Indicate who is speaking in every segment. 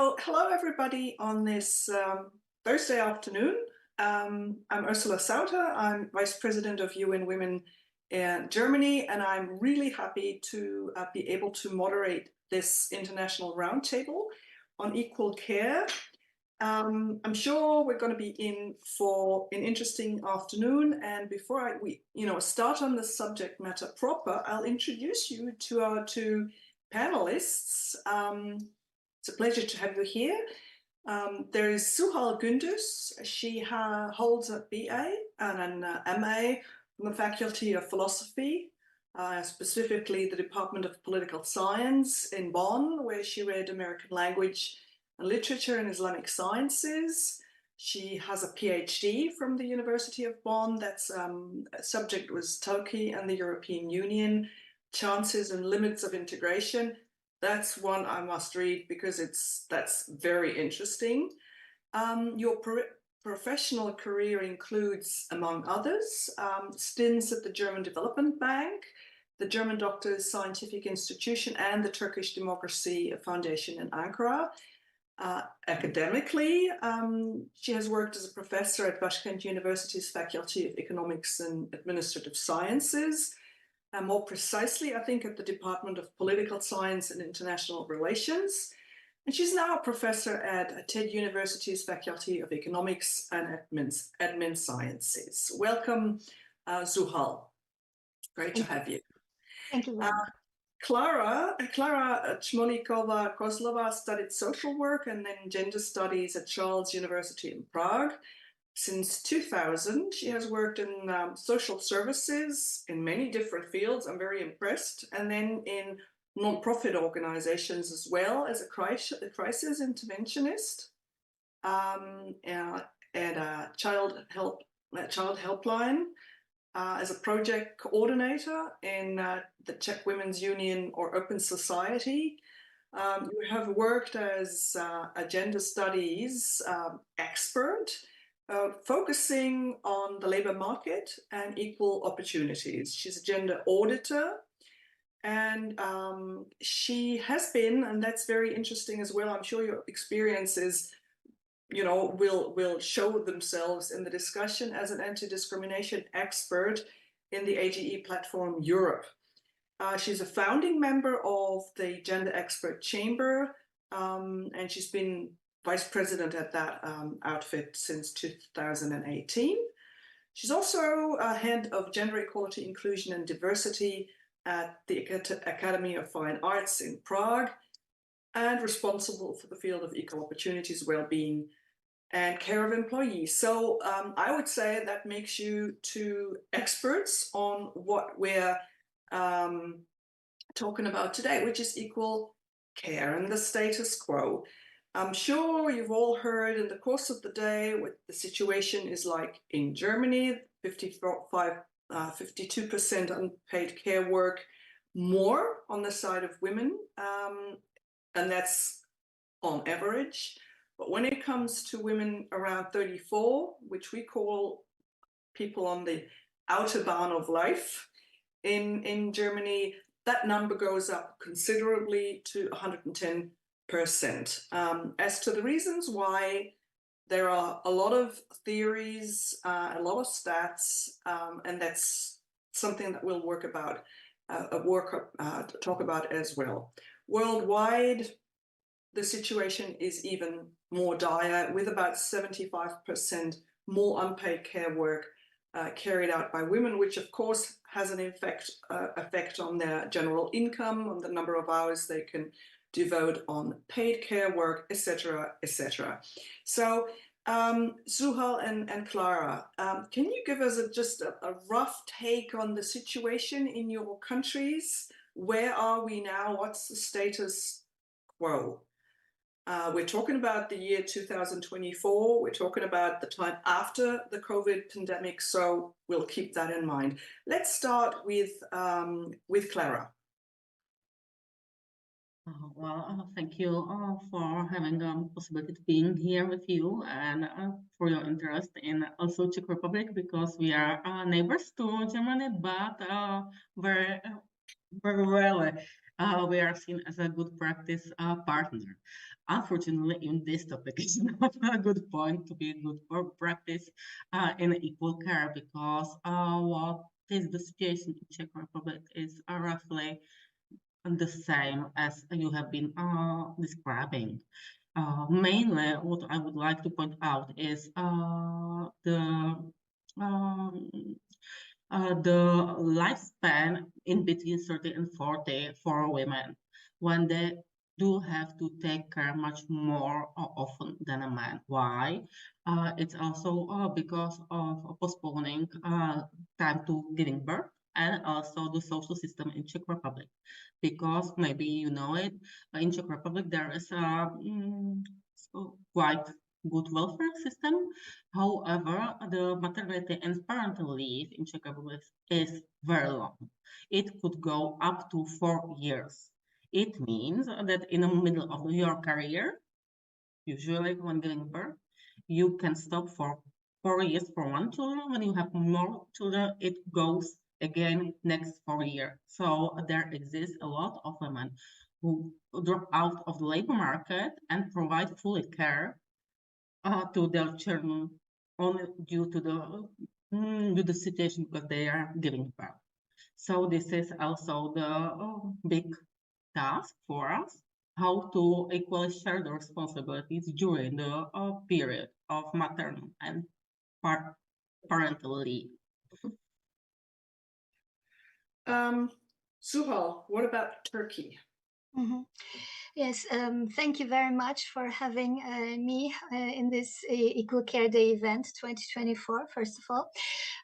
Speaker 1: Well, hello everybody on this Thursday afternoon. I'm Ursula Sautter. I'm Vice President of UN Women in Germany, and I'm really happy to be able to moderate this international roundtable on equal care. I'm sure we're going to be in for an interesting afternoon, and before we start on the subject matter proper, I'll introduce you to our two panelists. It's a pleasure to have you here. There is Zuhal Gündüz. She holds a BA and an MA from the Faculty of Philosophy, specifically the Department of Political Science in Bonn, where she read American language and literature and Islamic sciences. She has a PhD from the University of Bonn. That's subject was Turkey and the European Union, chances and limits of integration. That's one I must read because that's very interesting. Your professional career includes, among others, stints at the German Development Bank, the German Doctors Scientific Institution, and the Turkish Democracy Foundation in Ankara. Academically, she has worked as a professor at Başkent University's Faculty of Economics and Administrative Sciences. More precisely, I think, at the Department of Political Science and International Relations. And she's now a professor at TED University's Faculty of Economics and Admin Sciences. Welcome, Zuhal. Great to have you.
Speaker 2: Thank you very much.
Speaker 1: Klára Čmolíková Cozlová studied social work and then gender studies at Charles University in Prague. Since 2000, she has worked in social services in many different fields. I'm very impressed. And then in non-profit organizations as well as a crisis interventionist at a child helpline, as a project coordinator in the Czech Women's Union or Open Society. You have worked as a gender studies expert, focusing on the labor market and equal opportunities. She's a gender auditor, and she has been, and that's very interesting as well. I'm sure your experiences, will show themselves in the discussion as an anti-discrimination expert in the AGE platform Europe. She's a founding member of the Gender Expert Chamber, and she's been vice president at that outfit since 2018. She's also head of Gender Equality, Inclusion and Diversity at the Academy of Fine Arts in Prague, and responsible for the field of equal opportunities, well-being, and care of employees. So I would say that makes you two experts on what we're talking about today, which is equal care and the status quo. I'm sure you've all heard in the course of the day what the situation is like in Germany. 52% unpaid care work more on the side of women, and that's on average. But when it comes to women around 34, which we call people on the Autobahn of life in Germany, that number goes up considerably to 110%. As to the reasons why, there are a lot of theories, a lot of stats, and that's something that we'll talk about as well. Worldwide, the situation is even more dire, with about 75% more unpaid care work carried out by women, which of course has an effect on their general income, on the number of hours they can devote on paid care work, etc., etc. So, Zuhal and Klára, can you give us just a rough take on the situation in your countries? Where are we now? What's the status quo? We're talking about the year 2024. We're talking about the time after the COVID pandemic, so we'll keep that in mind. Let's start with Klára.
Speaker 3: Well, thank you for having the possibility to being here with you, and for your interest in also Czech Republic, because we are neighbors to Germany, but very rarely we are seen as a good practice partner. Unfortunately, in this topic, it's not a good point to be good for practice in equal care, because what is the situation in Czech Republic is roughly the same as you have been describing. Mainly, what I would like to point out is the lifespan in between 30 and 40 for women, when they do have to take care much more often than a man. Why? It's also because of postponing time to giving birth, and also the social system in Czech Republic. Because maybe you know it, in Czech Republic there is a quite good welfare system. However, the maternity and parental leave in Czech Republic is very long. It could go up to 4 years. It means that in the middle of your career, usually when giving birth, you can stop for 4 years for one child. When you have more children, it goes again next 4 years. So there exists a lot of women who drop out of the labor market and provide fully care to their children only due to the situation, because they are giving birth. So this is also the big task for us, how to equally share the responsibilities during the period of maternal and parental leave.
Speaker 1: Zuhal, what about Turkey?
Speaker 2: Mm-hmm. Yes, thank you very much for having me in this Equal Care Day event 2024, first of all.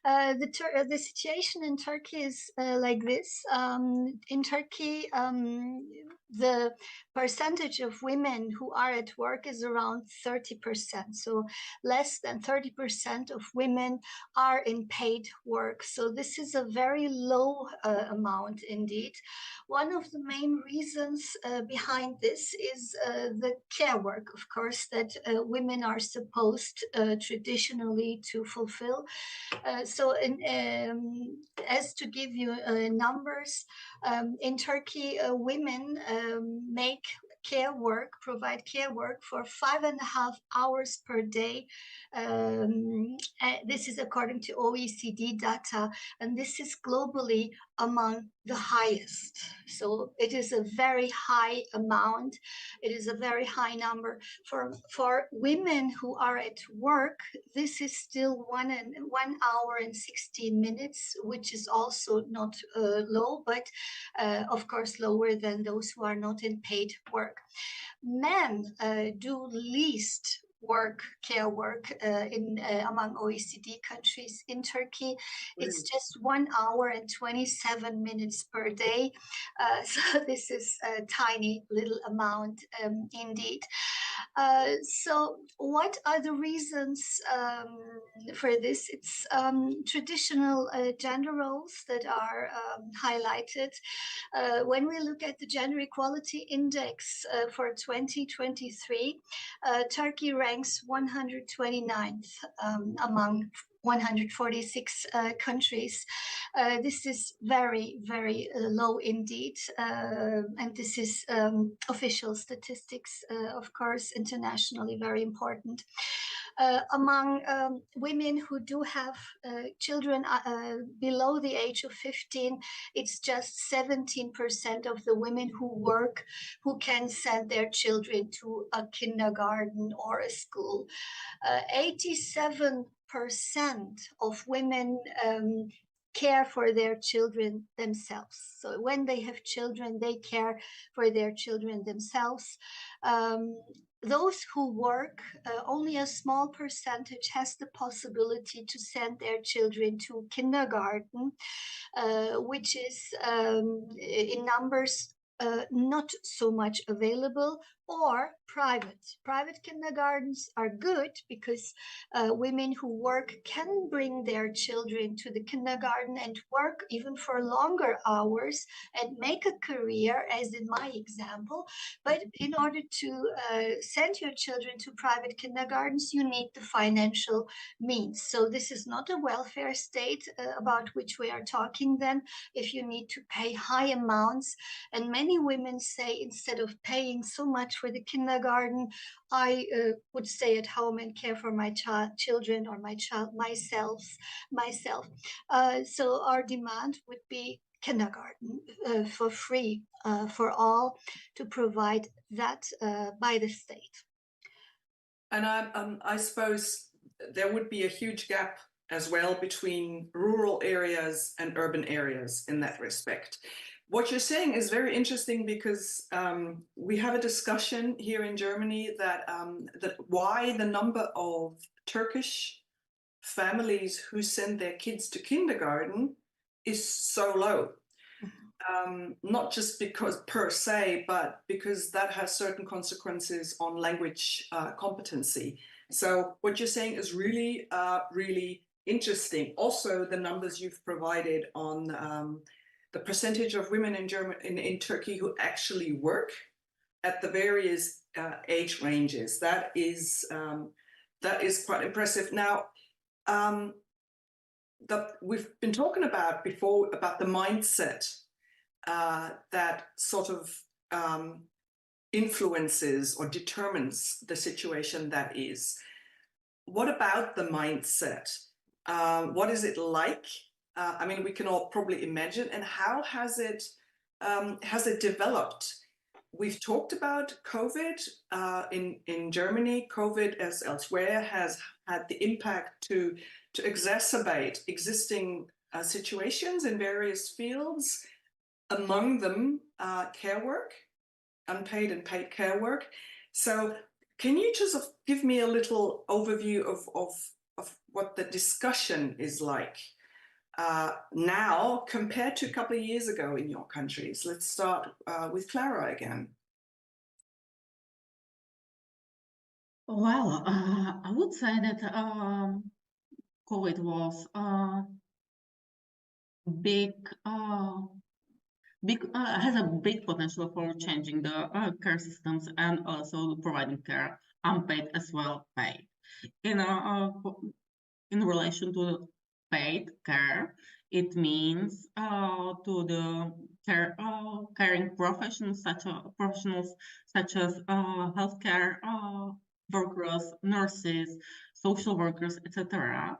Speaker 2: The situation in Turkey is like this. In Turkey, the percentage of women who are at work is around 30%. So less than 30% of women are in paid work. So this is a very low amount indeed. One of the main reasons behind this is the care work, of course, that women are supposed traditionally to fulfill. As to give you numbers, in Turkey, women provide care work for 5.5 hours per day. This is according to OECD data, and this is globally among the highest. So it is a very high amount. It is a very high number. For women who are at work, this is still 1 hour and 16 minutes, which is also not low, but of course lower than those who are not in paid work. Men do least care work among OECD countries. In Turkey, it's just 1 hour and 27 minutes per day. So this is a tiny little amount indeed. So what are the reasons for this? It's traditional gender roles that are highlighted. When we look at the Gender Equality Index for 2023, Turkey ranks 129th among 146 countries. This is very, very low indeed. And this is official statistics, of course, internationally very important. Among women who do have children below the age of 15, it's just 17% of the women who work who can send their children to a kindergarten or a school. 87% of women care for their children themselves. So when they have children, they care for their children themselves. Those who work, only a small percentage has the possibility to send their children to kindergarten, which is in numbers not so much available, or private. Private kindergartens are good because women who work can bring their children to the kindergarten and work even for longer hours and make a career, as in my example. But in order to send your children to private kindergartens, you need the financial means. So this is not a welfare state about which we are talking then, if you need to pay high amounts. And many many women say, instead of paying so much for the kindergarten, I would stay at home and care for my children or myself. So our demand would be kindergarten for free for all, to provide that by the state.
Speaker 1: And I suppose there would be a huge gap as well between rural areas and urban areas in that respect. What you're saying is very interesting, because we have a discussion here in Germany that why the number of Turkish families who send their kids to kindergarten is so low. Not just because per se, but because that has certain consequences on language competency. So what you're saying is really, really interesting. Also, the numbers you've provided on the percentage of women in Turkey who actually work at the various age ranges. That is quite impressive. Now, we've been talking about before about the mindset that sort of influences or determines the situation that is. What about the mindset? What is it like? I mean, we can all probably imagine. And how has it developed? We've talked about COVID in Germany. COVID, as elsewhere, has had the impact to exacerbate existing situations in various fields. Among them, care work, unpaid and paid care work. So can you just give me a little overview of what the discussion is like now compared to a couple of years ago in your countries? Let's start with Klára again.
Speaker 3: Well, I would say that COVID was has a big potential for changing the care systems and also providing care, unpaid as well paid. In relation to paid care, it means to the caring professionals such as healthcare workers, nurses, social workers, etc.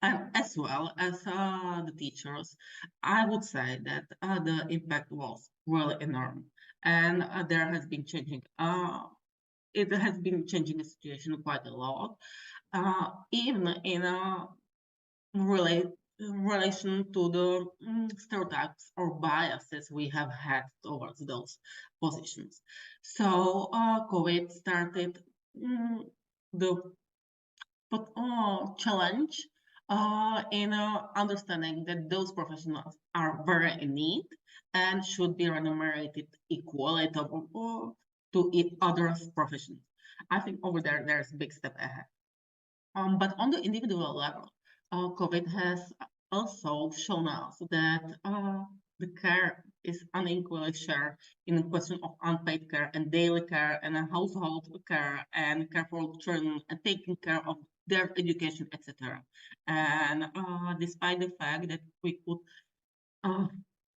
Speaker 3: And as well as the teachers. I would say that the impact was really enormous, and there has been changing. It has been changing the situation quite a lot, even in relation to the stereotypes or biases we have had towards those positions. So COVID started the challenge in understanding that those professionals are very in need and should be remunerated equally to other professions. I think over there's a big step ahead. But on the individual level, COVID has also shown us that the care is unequally shared in the question of unpaid care and daily care and household care and care for children and taking care of their education, etc. And despite the fact that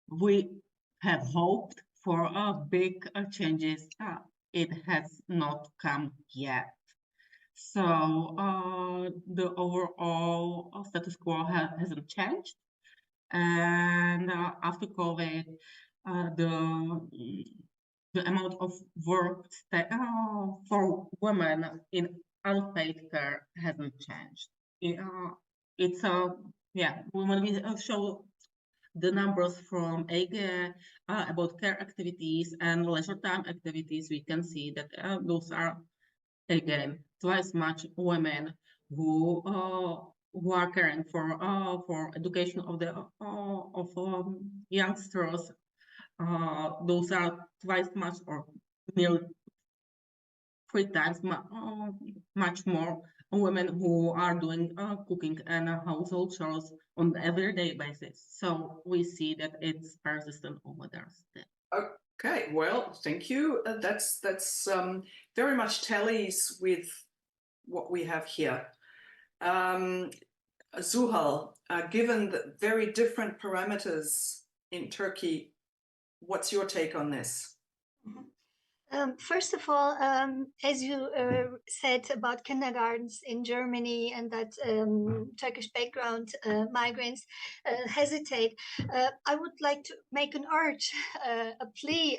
Speaker 3: we have hoped for big changes, it has not come yet. So the overall status quo hasn't changed, and after COVID, the amount of work for women in unpaid care hasn't changed. When we show the numbers from EG about care activities and leisure time activities, we can see that those are again twice much women who are caring for education of the youngsters. Those are twice much or nearly 3 times much more women who are doing cooking and household chores on an everyday basis. So we see that it's persistent over there still.
Speaker 1: Okay, well, thank you. That's very much tallies with what we have here. Zuhal, given the very different parameters in Turkey, what's your take on this?
Speaker 2: First of all, as you said about kindergartens in Germany and that Turkish background migrants hesitate, I would like to make an urge, a plea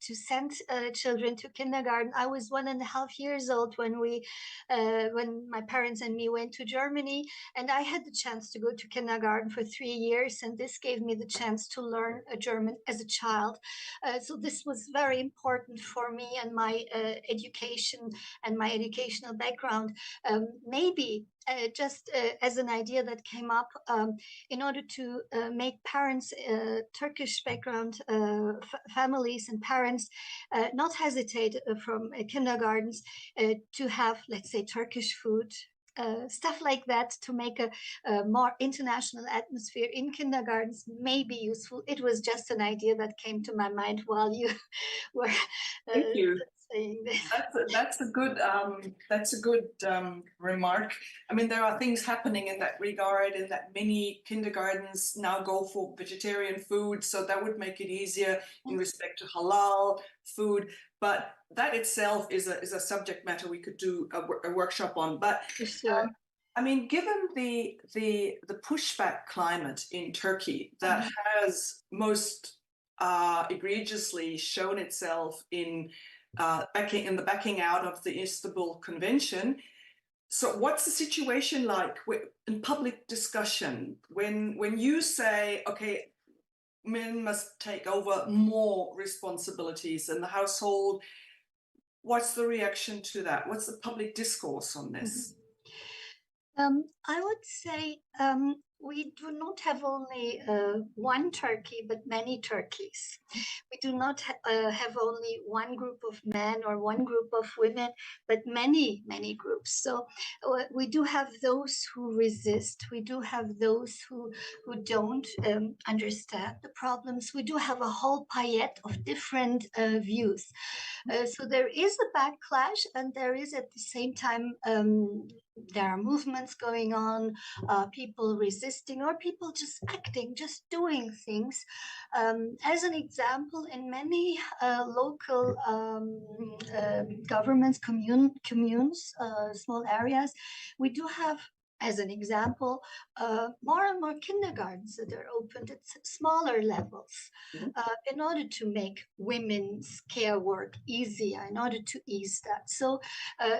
Speaker 2: to send children to kindergarten. I was 1.5 years old when my parents and me went to Germany, and I had the chance to go to kindergarten for 3 years, and this gave me the chance to learn German as a child. So this was very important for me and my education and my educational background. Maybe just as an idea that came up, in order to make parents, Turkish background families and parents not hesitate from kindergartens to have, let's say, Turkish food, stuff like that, to make a more international atmosphere in kindergartens may be useful. It was just an idea that came to my mind while you were saying this.
Speaker 1: That's a good remark. I mean, there are things happening in that regard, in that many kindergartens now go for vegetarian food, so that would make it easier in respect to halal food. But that itself is a subject matter we could do a workshop on. But
Speaker 2: Sure.
Speaker 1: I mean, given the pushback climate in Turkey that has most egregiously shown itself in the backing out of the Istanbul Convention. So what's the situation like in public discussion when you say, okay, men must take over more responsibilities in the household? What's the reaction to that? What's the public discourse on this?
Speaker 2: I would say we do not have only one Turkey, but many Turkeys. We do not have only one group of men or one group of women, but many, many groups. So we do have those who resist. We do have those who don't understand the problems. We do have a whole palette of different views. So there is a backlash, and there is at the same time there are movements going on, people resisting or people just acting, just doing things. As an example, in many local governments, communes, small areas, we do have, as an example, more and more kindergartens that are opened at smaller levels in order to make women's care work easier, in order to ease that. So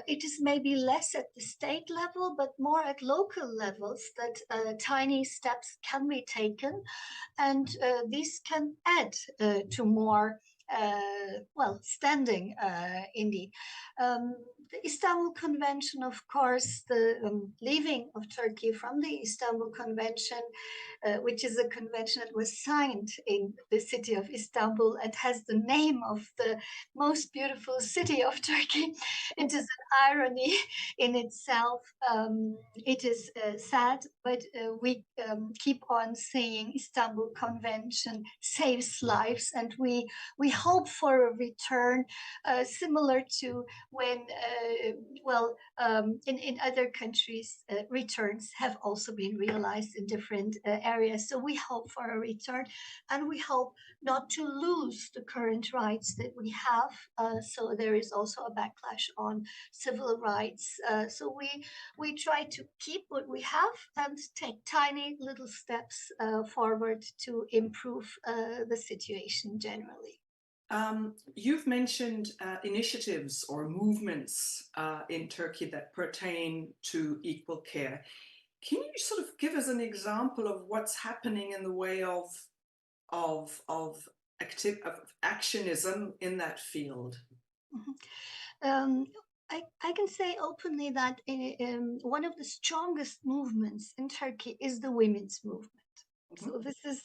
Speaker 2: it is maybe less at the state level, but more at local levels that tiny steps can be taken, and these can add to more standing indeed. The Istanbul Convention, of course, the leaving of Turkey from the Istanbul Convention, which is a convention that was signed in the city of Istanbul and has the name of the most beautiful city of Turkey. It is an irony in itself. It is sad, but we keep on saying Istanbul Convention saves lives, and we hope for a return similar to when in other countries returns have also been realized in different areas. So we hope for a return, and we hope not to lose the current rights that we have. So there is also a backlash on civil rights. So we try to keep what we have and take tiny little steps forward to improve the situation generally.
Speaker 1: You've mentioned initiatives or movements in Turkey that pertain to equal care. Can you sort of give us an example of what's happening in the way of actionism in that field?
Speaker 2: I can say openly that one of the strongest movements in Turkey is the women's movement. So this is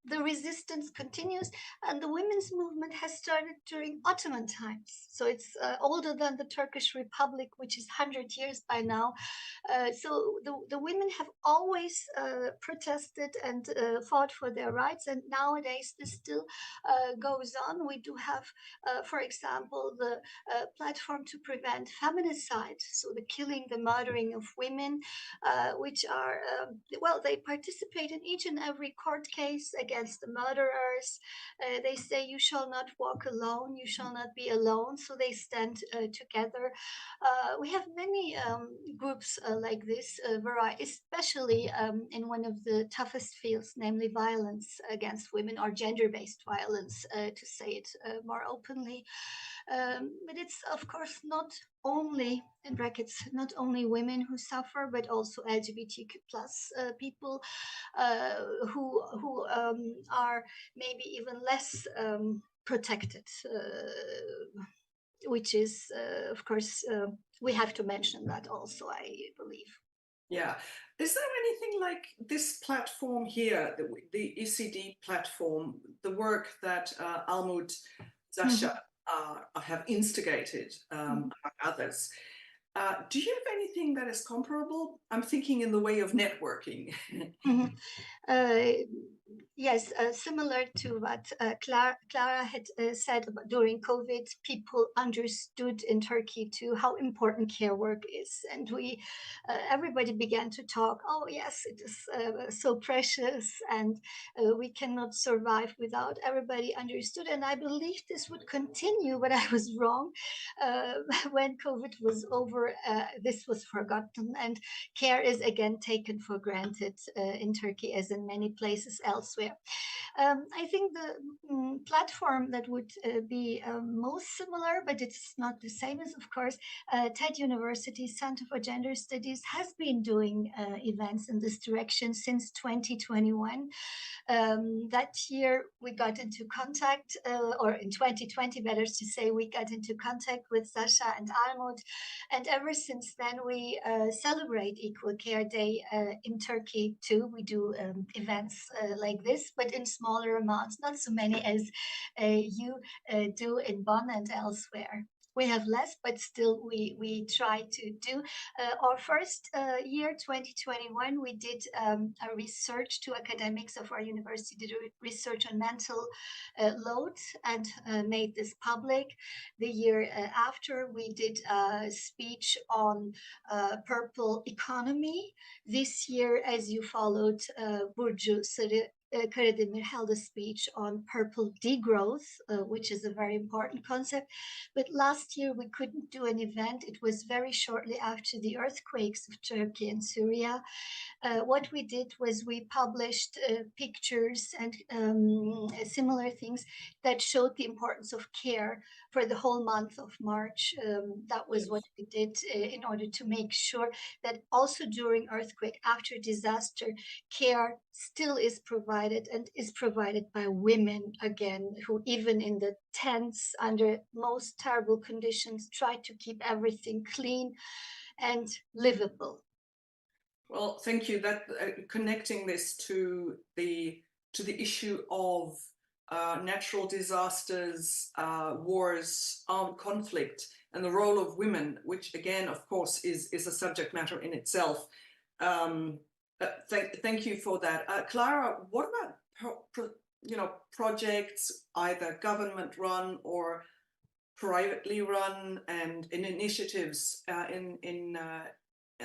Speaker 2: the resistance continues, and the women's movement has started during Ottoman times. So it's older than the Turkish Republic, which is 100 years by now. So the women have always protested and fought for their rights, and nowadays this still goes on. We do have, for example, the platform to prevent feminicide, so the killing, the murdering of women, which are, well, they participate in each and every court case against the murderers. They say you shall not walk alone, you shall not be alone, so they stand together. We have many groups like this, especially in one of the toughest fields, namely violence against women, or gender-based violence, to say it more openly. But it's, of course, not only, in brackets, not only women who suffer, but also LGBTQ plus people who are maybe even less protected, which is, of course, we have to mention that also, I believe.
Speaker 1: Yeah. Is there anything like this platform here, the ECD platform, the work that Almut, Sasha have instigated, among others? Do you have anything that is comparable? I'm thinking in the way of networking.
Speaker 2: Yes, similar to what Klára had said during COVID, people understood in Turkey too how important care work is, and everybody began to talk. Oh yes, it is so precious, and we cannot survive without. Everybody understood, and I believed this would continue, but I was wrong. When COVID was over, this was forgotten, and care is again taken for granted in Turkey, as in many places elsewhere. I think the platform that would be most similar, but it's not the same, is of course TED University Center for Gender Studies has been doing events in this direction since 2021. That year we got into contact, or in 2020, better to say, we got into contact with Sasha and Almut, and ever since then we celebrate Equal Care Day in Turkey too. We do events like this, but in smaller amounts, not so many as you do in Bonn and elsewhere. We have less, but still we try to do. Our first year, 2021, we did a research to academics of our university, did research on mental load and made this public. The year after, we did a speech on purple economy. This year, as you followed, Burcu Karademir held a speech on purple degrowth, which is a very important concept. But last year we couldn't do an event. It was very shortly after the earthquakes of Turkey and Syria. What we did was we published pictures and similar things that showed the importance of care for the whole month of March. That was what we did in order to make sure that also during earthquake, after disaster, care still is provided, and is provided by women again, who even in the tents under most terrible conditions try to keep everything clean and livable.
Speaker 1: Well, thank you. That connecting this to the issue of natural disasters, wars, armed conflict, and the role of women, which again, of course, is a subject matter in itself. Thank you for that. Klára, what about projects, either government run or privately run, and in initiatives in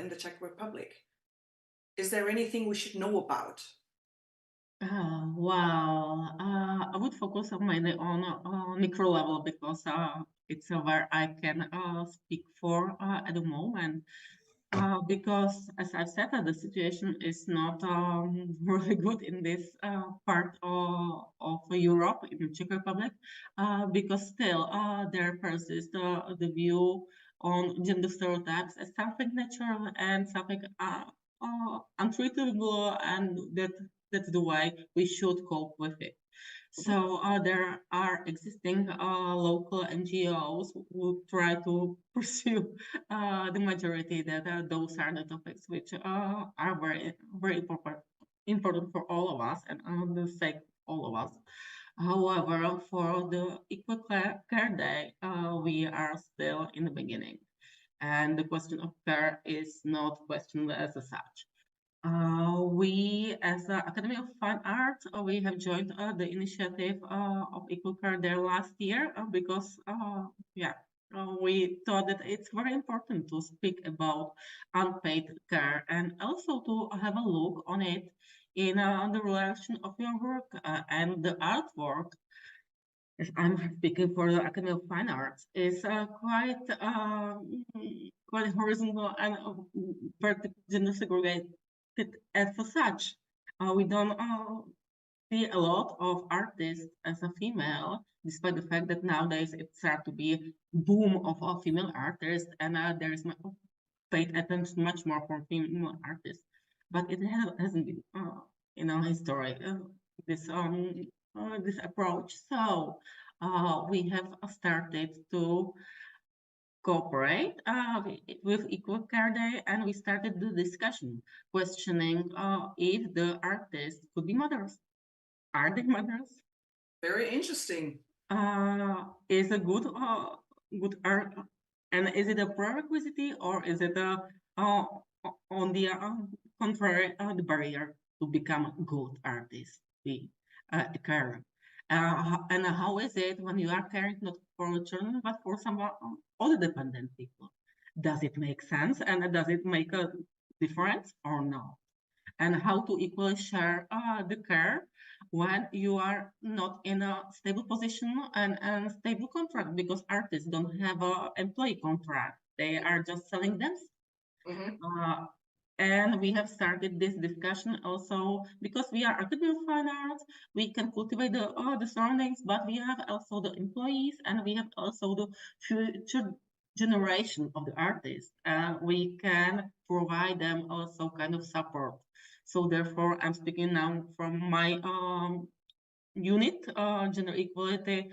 Speaker 1: the Czech Republic? Is there anything we should know about?
Speaker 3: Wow, I would focus mainly on micro level, because it's where I can speak for at the moment. Because, as I've said, the situation is not really good in this part of Europe, in the Czech Republic, because still there persists the view on gender stereotypes as something natural and something untreatable, and that's the way we should cope with it. So there are existing local NGOs who try to pursue the majority that those are the topics which are very, very important for all of us, and on the sake all of us. However, for the Equal Care Day, we are still in the beginning. And the question of care is not questioned as such. We, as the Academy of Fine Arts, we have joined the initiative of Equal Care Day last year because, we thought that it's very important to speak about unpaid care and also to have a look on it in the relation of your work and the artwork. If I'm speaking for the Academy of Fine Arts, is quite horizontal and vertically gender segregated as such. We don't see a lot of artists as a female, despite the fact that nowadays it starts to be a boom of female artists, and there is paid attention much more for female artists. But it hasn't been in our history this approach. So we have started to cooperate with Equal Care Day, and we started the discussion, questioning if the artists could be mothers. Are they mothers?
Speaker 1: Very interesting.
Speaker 3: Is a good art, and is it a prerequisite, or is it on the contrary the barrier to become a good artist, a carer? And how is it when you are caring not for children but for some other dependent people? Does it make sense, and does it make a difference or not? And how to equally share the care when you are not in a stable position and stable contract, because artists don't have an employee contract. They are just selling them.
Speaker 1: Mm-hmm.
Speaker 3: And we have started this discussion also because we are Academy of Fine Arts. We can cultivate the surroundings, but we have also the employees, and we have also the future generation of the artists. We can provide them also kind of support. So therefore, I'm speaking now from my unit, gender equality,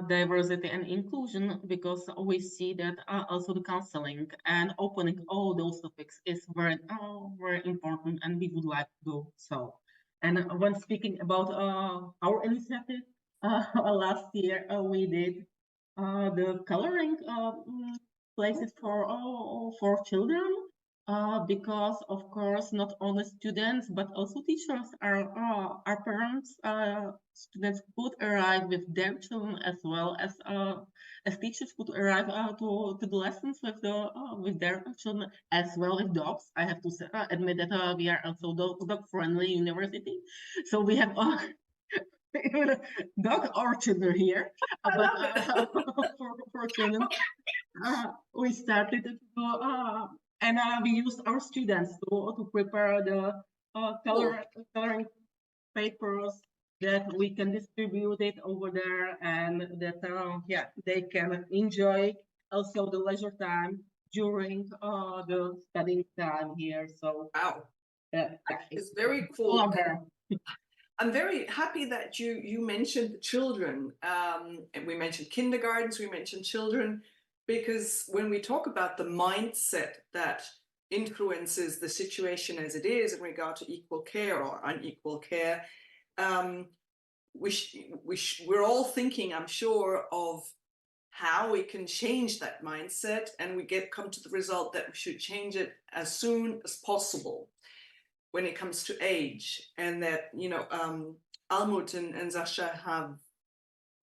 Speaker 3: diversity and inclusion, because we see that also the counseling and opening all those topics is very important, and we would like to do so. And when speaking about our initiative, last year we did the coloring places for children, because of course not only students but also teachers are parents. Students could arrive with their children, as well as teachers could arrive to the lessons with their children, as well as dogs. I have to admit that we are also dog friendly university, so we have dog orchard here. But for children, we started to go, and we used our students to prepare the coloring papers that we can distribute it over there, and that they can enjoy also the leisure time during the studying time here. So
Speaker 1: wow, it's very
Speaker 3: cool.
Speaker 1: I'm very happy that you mentioned the children, and we mentioned kindergartens, we mentioned children, because when we talk about the mindset that influences the situation as it is in regard to equal care or unequal care, we're all thinking, I'm sure, of how we can change that mindset, and we come to the result that we should change it as soon as possible when it comes to age. And that, Almut and Sasha have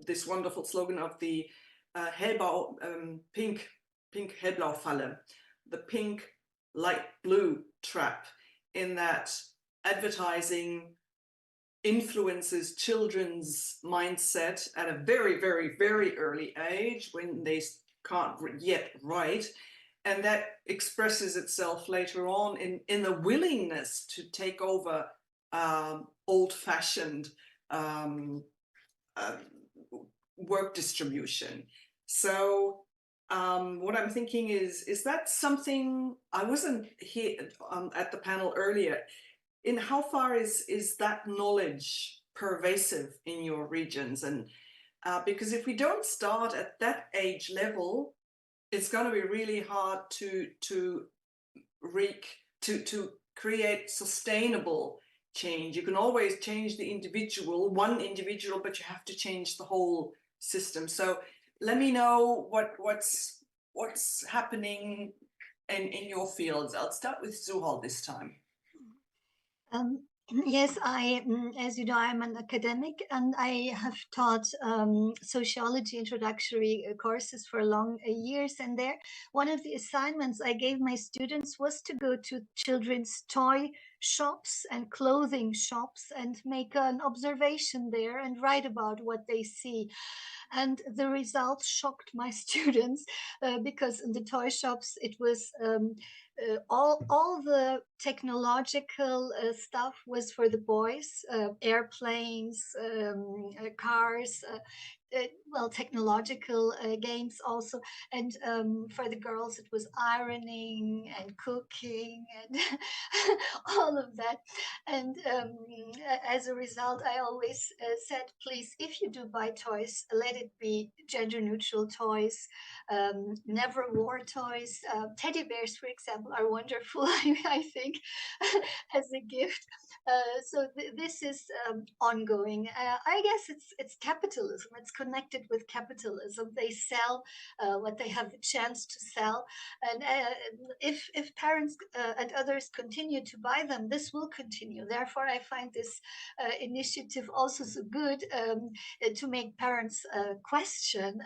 Speaker 1: this wonderful slogan of the hellblau, pink hellblau Falle, the pink light blue trap, in that advertising influences children's mindset at a very, very, very early age when they can't yet write. And that expresses itself later on in the willingness to take over old-fashioned work distribution. So what I'm thinking is that something, I wasn't here at the panel earlier, in how far is that knowledge pervasive in your regions? And because if we don't start at that age level, it's going to be really hard to create sustainable change. You can always change the individual, one individual, but you have to change the whole system. So let me know what's happening in your fields. I'll start with Zuhal this time.
Speaker 2: Yes, as you know, I'm an academic and I have taught sociology introductory courses for long years. And there, one of the assignments I gave my students was to go to children's toy shops and clothing shops and make an observation there and write about what they see. And the results shocked my students because in the toy shops, it was all the technological stuff was for the boys, airplanes, cars, well, technological games also. And for the girls, it was ironing and cooking and all of that. And as a result, I always said, please, if you do buy toys, let it be gender neutral toys, never war toys. Teddy bears, for example, are wonderful, I think, as a gift. So this is ongoing. I guess it's capitalism. It's connected with capitalism. They sell what they have the chance to sell, and if parents and others continue to buy them, this will continue. Therefore, I find this initiative also so good to make parents question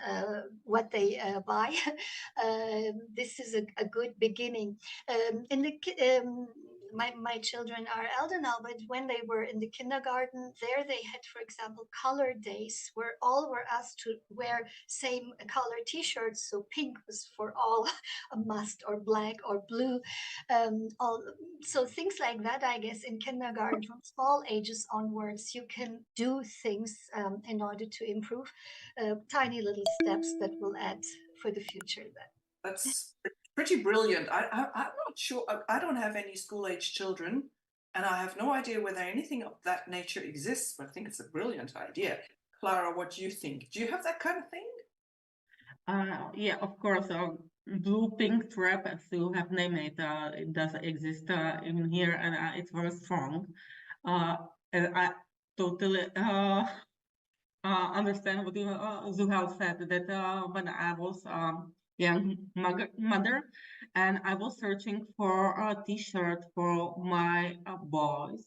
Speaker 2: what they buy. This is a good beginning. My children are elder now, but when they were in the kindergarten, there they had, for example, color days where all were asked to wear same color t-shirts. So pink was for all a must, or black or blue. So things like that, I guess, in kindergarten from small ages onwards, you can do things in order to improve tiny little steps that will add for the future.
Speaker 1: That's pretty brilliant. I'm not sure. I don't have any school-age children, and I have no idea whether anything of that nature exists, but I think it's a brilliant idea. Klára, what do you think? Do you have that kind of thing?
Speaker 3: Yeah, of course. Blue pink trap, as you have named it, it does exist in here, and it's very strong. And I totally understand what Zuhal said, that when I was young mother, and I was searching for a t-shirt for my boys.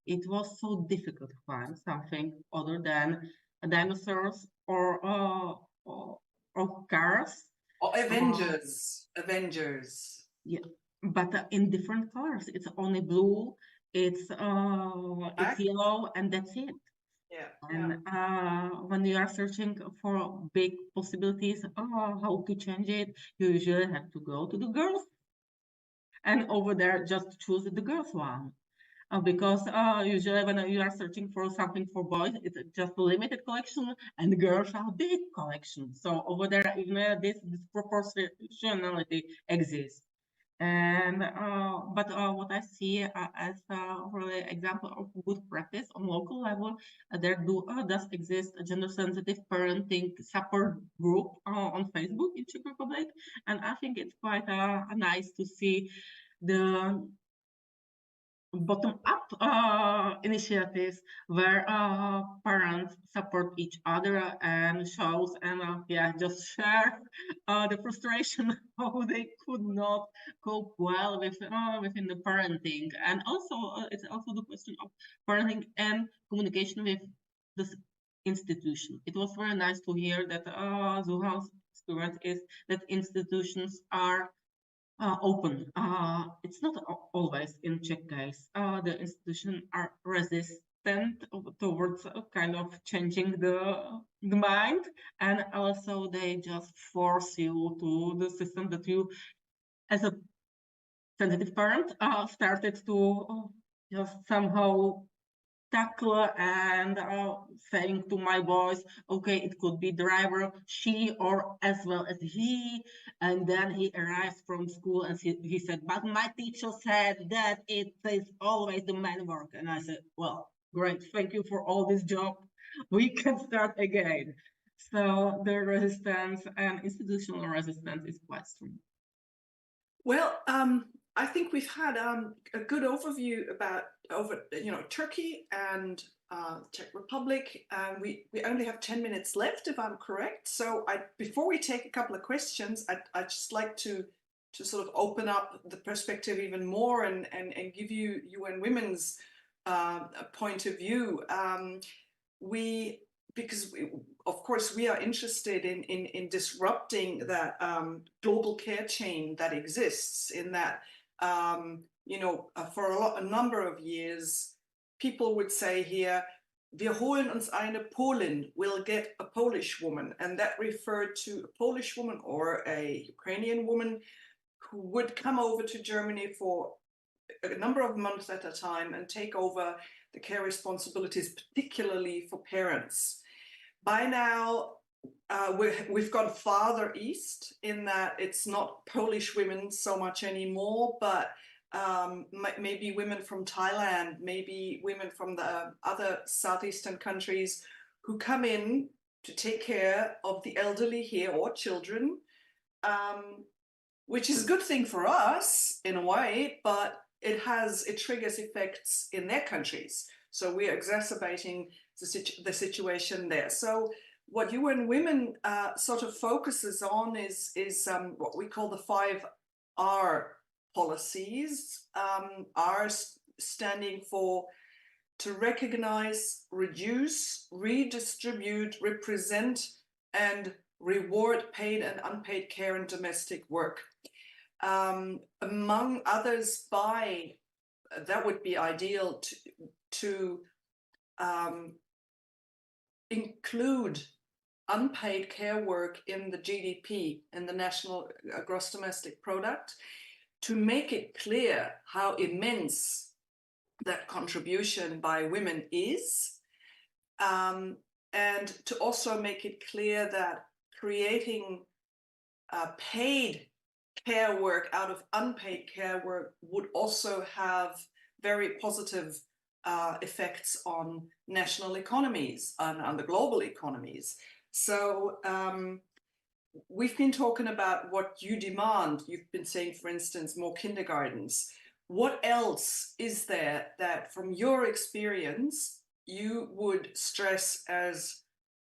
Speaker 3: It was so difficult to find something other than dinosaurs or cars.
Speaker 1: Or Avengers.
Speaker 3: Yeah, but in different colors. It's only blue, it's yellow, and that's it.
Speaker 1: Yeah.
Speaker 3: And when you are searching for big possibilities, how to change it, you usually have to go to the girls, and over there just choose the girls one. Because usually when you are searching for something for boys, it's just a limited collection, and the girls have a big collection. So over there, even this disproportionality exists. And but what I see as a really example of good practice on local level, there does exist a gender-sensitive parenting support group on Facebook in Czech Republic, and I think it's quite nice to see the bottom-up initiatives where parents support each other and shows and just share the frustration how they could not cope well with within the parenting. And also it's also the question of parenting and communication with the institution. It was very nice to hear that Zuhal's experience is that institutions are open. It's not always in Czech case. The institutions are resistant towards kind of changing the mind, and also they just force you to the system that you, as a sensitive parent, started to just somehow tackle and saying to my boys, okay, it could be driver, she, or as well as he. And then he arrives from school and he said, but my teacher said that it is always the man work. And I said, well, great, thank you for all this job. We can start again. So the resistance and institutional resistance is quite strong.
Speaker 1: Well, I think we've had a good overview about Turkey and Czech Republic. We only have 10 minutes left, if I'm correct. So before we take a couple of questions, I'd just like to sort of open up the perspective even more and give you UN Women's point of view. Because of course we are interested in disrupting that global care chain that exists, in that for a number of years people would say here, wir holen uns eine Polin, we'll get a Polish woman, and that referred to a Polish woman or a Ukrainian woman who would come over to Germany for a number of months at a time and take over the care responsibilities, particularly for parents. By now, we've gone farther east in that it's not Polish women so much anymore, but maybe women from Thailand, maybe women from the other southeastern countries who come in to take care of the elderly here or children, which is a good thing for us in a way, but it triggers effects in their countries. So we're exacerbating the situation there. So what UN Women sort of focuses on is what we call the 5R policies. R standing for to recognize, reduce, redistribute, represent, and reward paid and unpaid care and domestic work. Among others, that would be ideal to include unpaid care work in the GDP, in the national gross domestic product, to make it clear how immense that contribution by women is, and to also make it clear that creating paid care work out of unpaid care work would also have very positive effects on national economies and on the global economies. So we've been talking about what you demand. You've been saying, for instance, more kindergartens. What else is there that, from your experience, you would stress as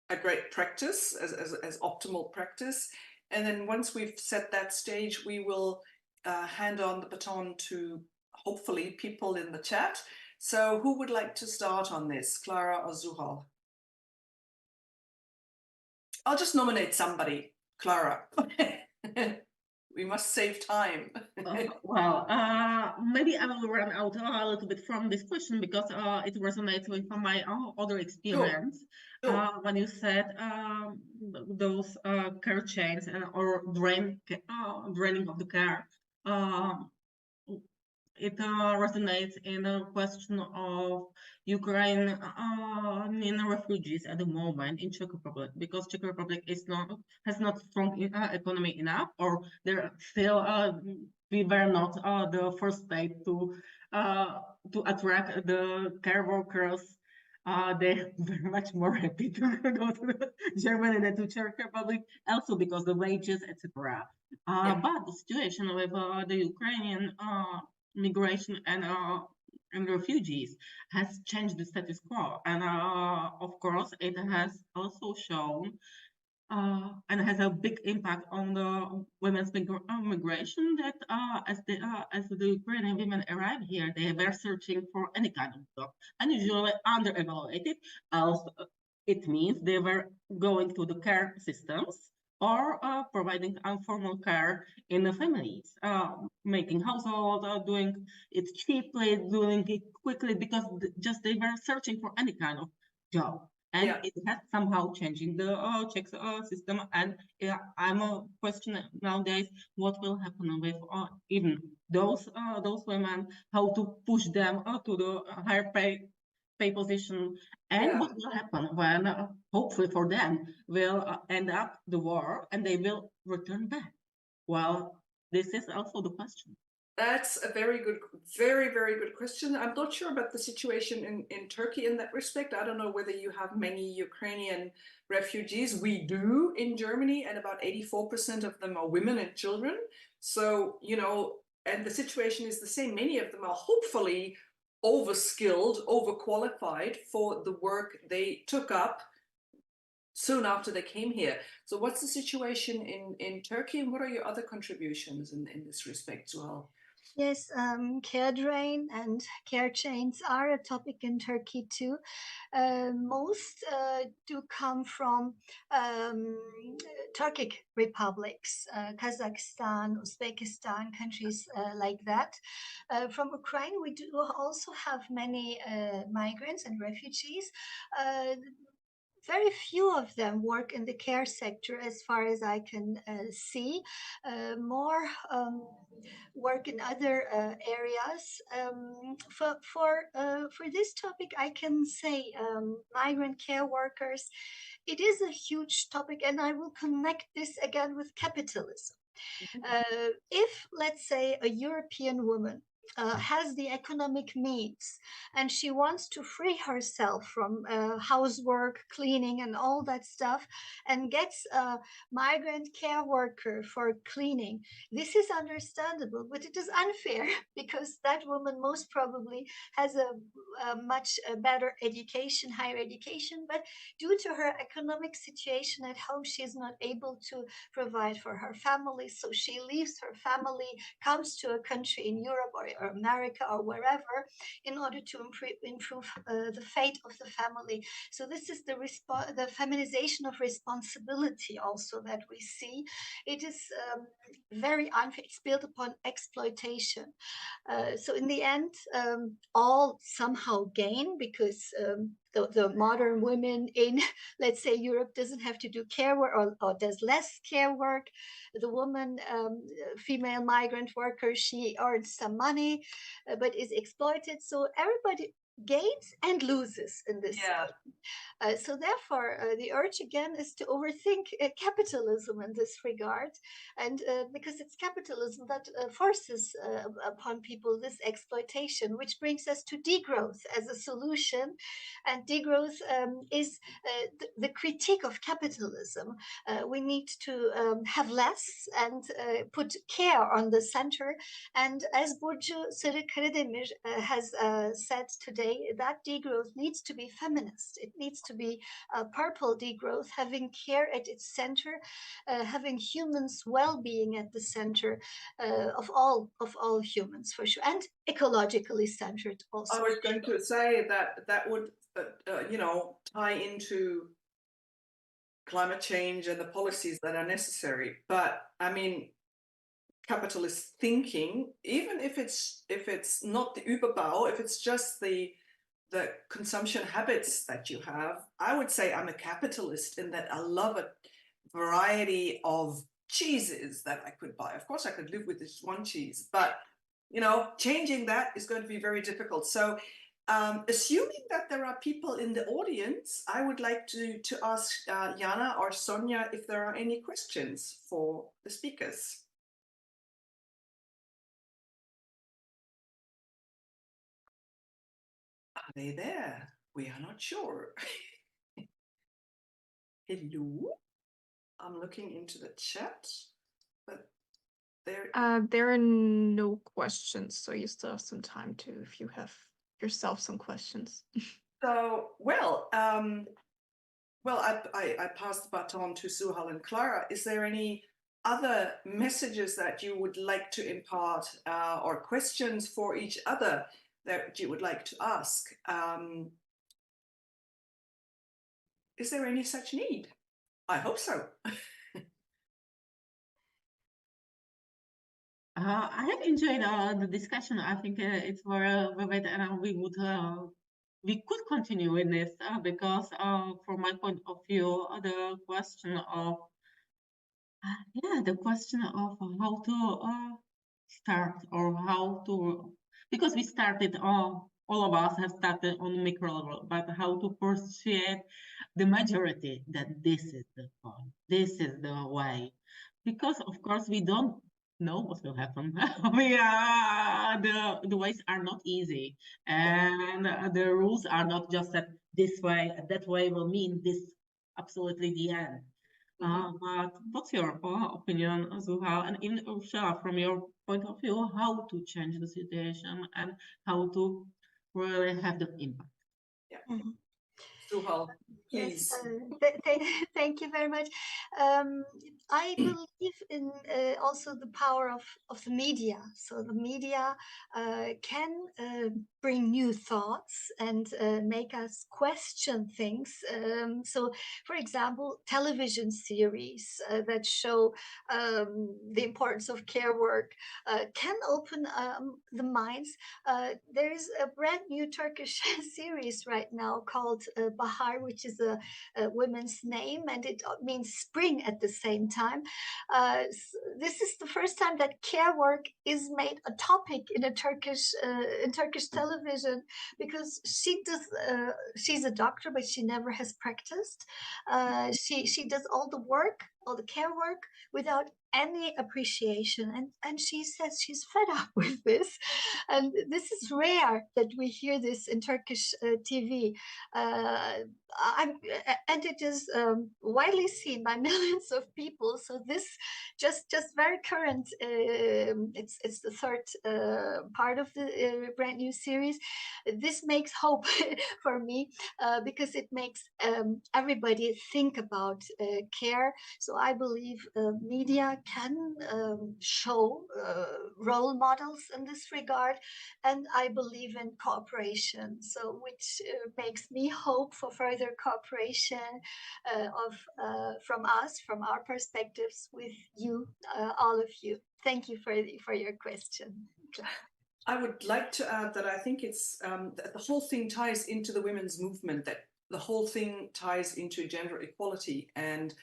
Speaker 1: a great practice, as optimal practice? And then once we've set that stage, we will hand on the baton to hopefully people in the chat. So who would like to start on this, Klára or Zuhal? I'll just nominate somebody, Klára. We must save time.
Speaker 3: Maybe I will run out a little bit from this question because it resonates with my other experience. Sure. When you said those care chains or draining of the care, it resonates in the question of Ukrainian refugees at the moment in Czech Republic, because Czech Republic has not strong economy enough, or they're still we were not the first state to attract the care workers. They're very much more happy to go to Germany than to Czech Republic, also because the wages, etc. But the situation with the Ukrainian migration and refugees has changed the status quo, and of course it has also shown and has a big impact on the women's migration, that as the Ukrainian women arrive here, they were searching for any kind of job, and usually under-evaluated. It means they were going to the care systems or providing informal care in the families, making household, doing it cheaply, doing it quickly, because just they were searching for any kind of job. And it has somehow changing the Czech system. And I'm questioning nowadays what will happen with even those women, how to push them to the higher pay position, and what will happen when hopefully for them will end up the war and they will return back. Well, this is also the question.
Speaker 1: That's a very good, very, very good question. I'm not sure about the situation in Turkey in that respect. I don't know whether you have many Ukrainian refugees. We do in Germany, and about 84% of them are women and children. So, and the situation is the same. Many of them are hopefully overskilled, overqualified for the work they took up soon after they came here. So what's the situation in Turkey, and what are your other contributions in this respect, Zuhal?
Speaker 2: Yes, care drain and care chains are a topic in Turkey too. Most do come from Turkic republics, Kazakhstan, Uzbekistan, countries like that. From Ukraine, we do also have many migrants and refugees. Very few of them work in the care sector, as far as I can see. More work in other areas. For this topic, I can say migrant care workers. It is a huge topic, and I will connect this again with capitalism. If, let's say, a European woman has the economic means and she wants to free herself from housework, cleaning, and all that stuff, and gets a migrant care worker for cleaning, this is understandable, but it is unfair because that woman most probably has a much better education, higher education, but due to her economic situation at home, she is not able to provide for her family, so she leaves her family, comes to a country in Europe or America or wherever in order to improve the fate of the family. So this is the feminization of responsibility also that we see. It is very unfair. It's built upon exploitation. So in the end, all somehow gain because the modern women in, let's say, Europe doesn't have to do care work or does less care work. The woman, female migrant worker, she earns some money, but is exploited. So everybody gains and loses in this.
Speaker 1: Yeah.
Speaker 2: So therefore, the urge again is to overthink capitalism in this regard, and because it's capitalism that forces upon people this exploitation, which brings us to degrowth as a solution. And degrowth is the critique of capitalism. We need to have less and put care on the center. And as Burcu Sarıkarademir has said today, that degrowth needs to be feminist. It needs to be purple degrowth, having care at its center, having humans' well-being at the center of all humans for sure, and ecologically centered also.
Speaker 1: I was going to say that would tie into climate change and the policies that are necessary. But I mean, capitalist thinking, even if it's not the Überbau, if it's just the consumption habits that you have, I would say I'm a capitalist in that I love a variety of cheeses that I could buy. Of course, I could live with this one cheese, but changing that is going to be very difficult. So assuming that there are people in the audience, I would like to ask Jana or Sonia if there are any questions for the speakers. Are they there? We are not sure. Hello? I'm looking into the chat, but there
Speaker 4: are no questions, so you still have some time to, if you have yourself some questions.
Speaker 1: So, I passed the baton to Zuhal and Klára. Is there any other messages that you would like to impart or questions for each other that you would like to ask? Is there any such need? I hope so.
Speaker 3: I have enjoyed the discussion. I think it's very vivid, and we could continue in this because, from my point of view, the question of how to start or how to, because we started all of us have started on micro level, but how to persuade the majority that this is the point, this is the way, because of course we don't know what will happen. The ways are not easy, and the rules are not just that this way, that way will mean this absolutely the end. But what's your opinion, Zuhal, and even Ursula, from your point of view, how to change the situation and how to really have the impact?
Speaker 1: Zuhal,
Speaker 2: Yes,
Speaker 1: please.
Speaker 2: thank you very much. I believe in also the power of the media. So the media can bring new thoughts and make us question things. So, for example, television series that show the importance of care work can open the minds. There is a brand new Turkish series right now called Bahar, which is a woman's name, and it means spring at the same time. This is the first time that care work is made a topic in Turkish television, because she's a doctor, but she never has practiced. She does all the work, all the care work, without any appreciation, and she says she's fed up with this, and this is rare that we hear this in Turkish TV. And it is widely seen by millions of people. So this just very current. It's the third part of the brand new series. This makes hope for me because it makes everybody think about care. So I believe media can show role models in this regard, and I believe in cooperation. So which makes me hope for further cooperation from us, from our perspectives, with you, all of you. Thank you for your question.
Speaker 1: I would like to add that I think it's that the whole thing ties into the women's movement, that the whole thing ties into gender equality and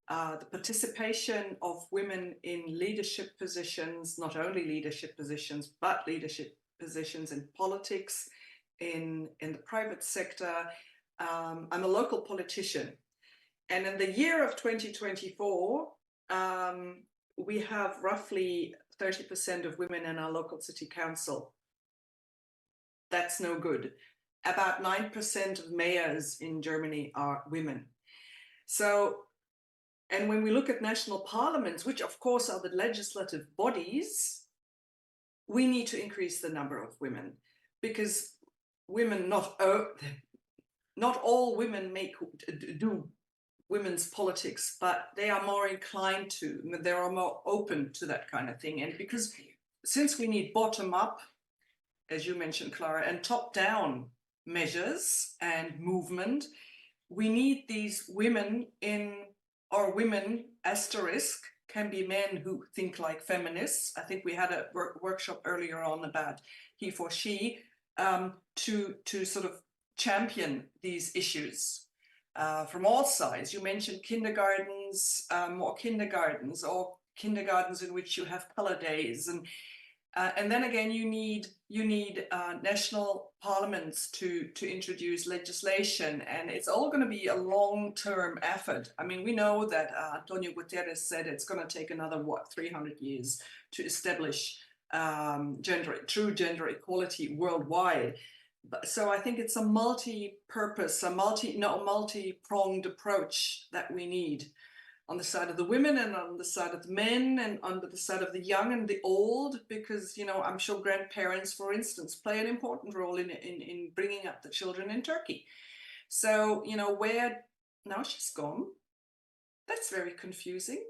Speaker 1: the participation of women in leadership positions, not only leadership positions, but leadership positions in politics, in the private sector. I'm a local politician, and in the year of 2024, we have roughly 30% of women in our local city council. That's no good. About 9% of mayors in Germany are women. So, and when we look at national parliaments, which of course are the legislative bodies, we need to increase the number of women, because women, not all women do women's politics, but they are more inclined to, they are more open to that kind of thing. And because since we need bottom up, as you mentioned, Klára, and top down measures and movement, we need these women or women asterisk, can be men who think like feminists. I think we had a workshop earlier on about he for she, to sort of champion these issues from all sides. You mentioned kindergartens, more kindergartens, or kindergartens in which you have color days, and then again you need national parliaments to introduce legislation, and it's all going to be a long-term effort. I mean, we know that Antonio Guterres said it's going to take another 300 years to establish true gender equality worldwide. So I think it's a multi-purpose, multi-pronged approach that we need on the side of the women and on the side of the men and on the side of the young and the old, because, you know, I'm sure grandparents, for instance, play an important role in bringing up the children in Turkey. So, you know, now she's gone. That's very confusing.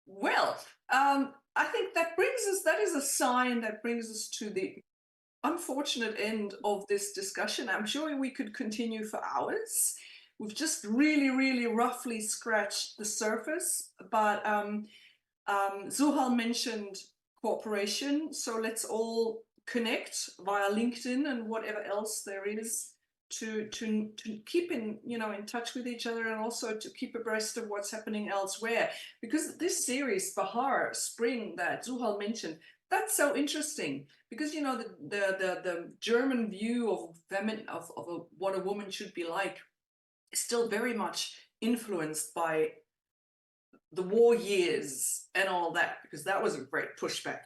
Speaker 1: Well, I think that is a sign that brings us to the unfortunate end of this discussion. I'm sure we could continue for hours. We've just really, really roughly scratched the surface, but Zuhal mentioned cooperation, so let's all connect via LinkedIn and whatever else there is to keep in touch with each other, and also to keep abreast of what's happening elsewhere. Because this series, Bahar, Spring, that Zuhal mentioned, that's so interesting, because, you know, the German view of what a woman should be like is still very much influenced by the war years and all that, because that was a great pushback.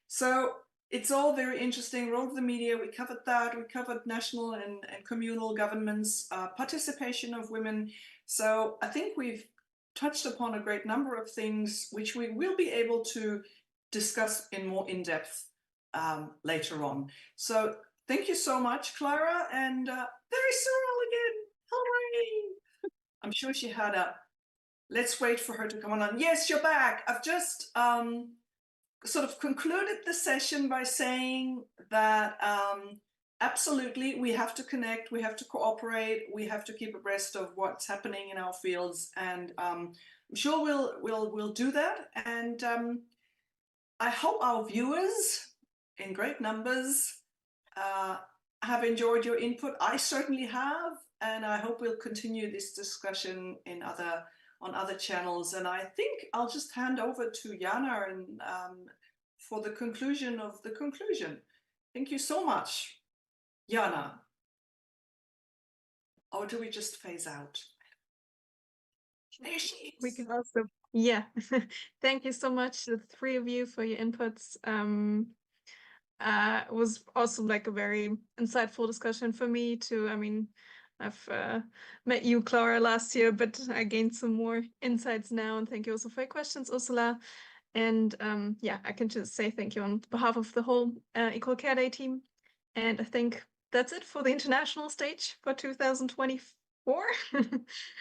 Speaker 1: So it's all very interesting. Role of the media, we covered that. We covered national and communal governments, participation of women, So I think we've touched upon a great number of things which we will be able to discuss in more in-depth later on. So thank you so much, Klára, and there is Cyril again. Hooray! I'm sure she had a, let's wait for her to come on. Yes, you're back. I've just sort of concluded the session by saying that absolutely we have to connect, we have to cooperate, we have to keep abreast of what's happening in our fields, and I'm sure we'll do that. And I hope our viewers in great numbers have enjoyed your input. I certainly have, and I hope we'll continue this discussion in on other channels. And I think I'll just hand over to Jana and for the conclusion of the conclusion. Thank you so much, Jana. Or do we just phase out? There she is.
Speaker 4: We can also, yeah. Thank you so much, the three of you, for your inputs. It was also like a very insightful discussion for me too. I mean, I've met you, Klára, last year, but I gained some more insights now. And thank you also for your questions, Ursula. And yeah, I can just say thank you on behalf of the whole Equal Care Day team. And I think that's it for the international stage for 2024.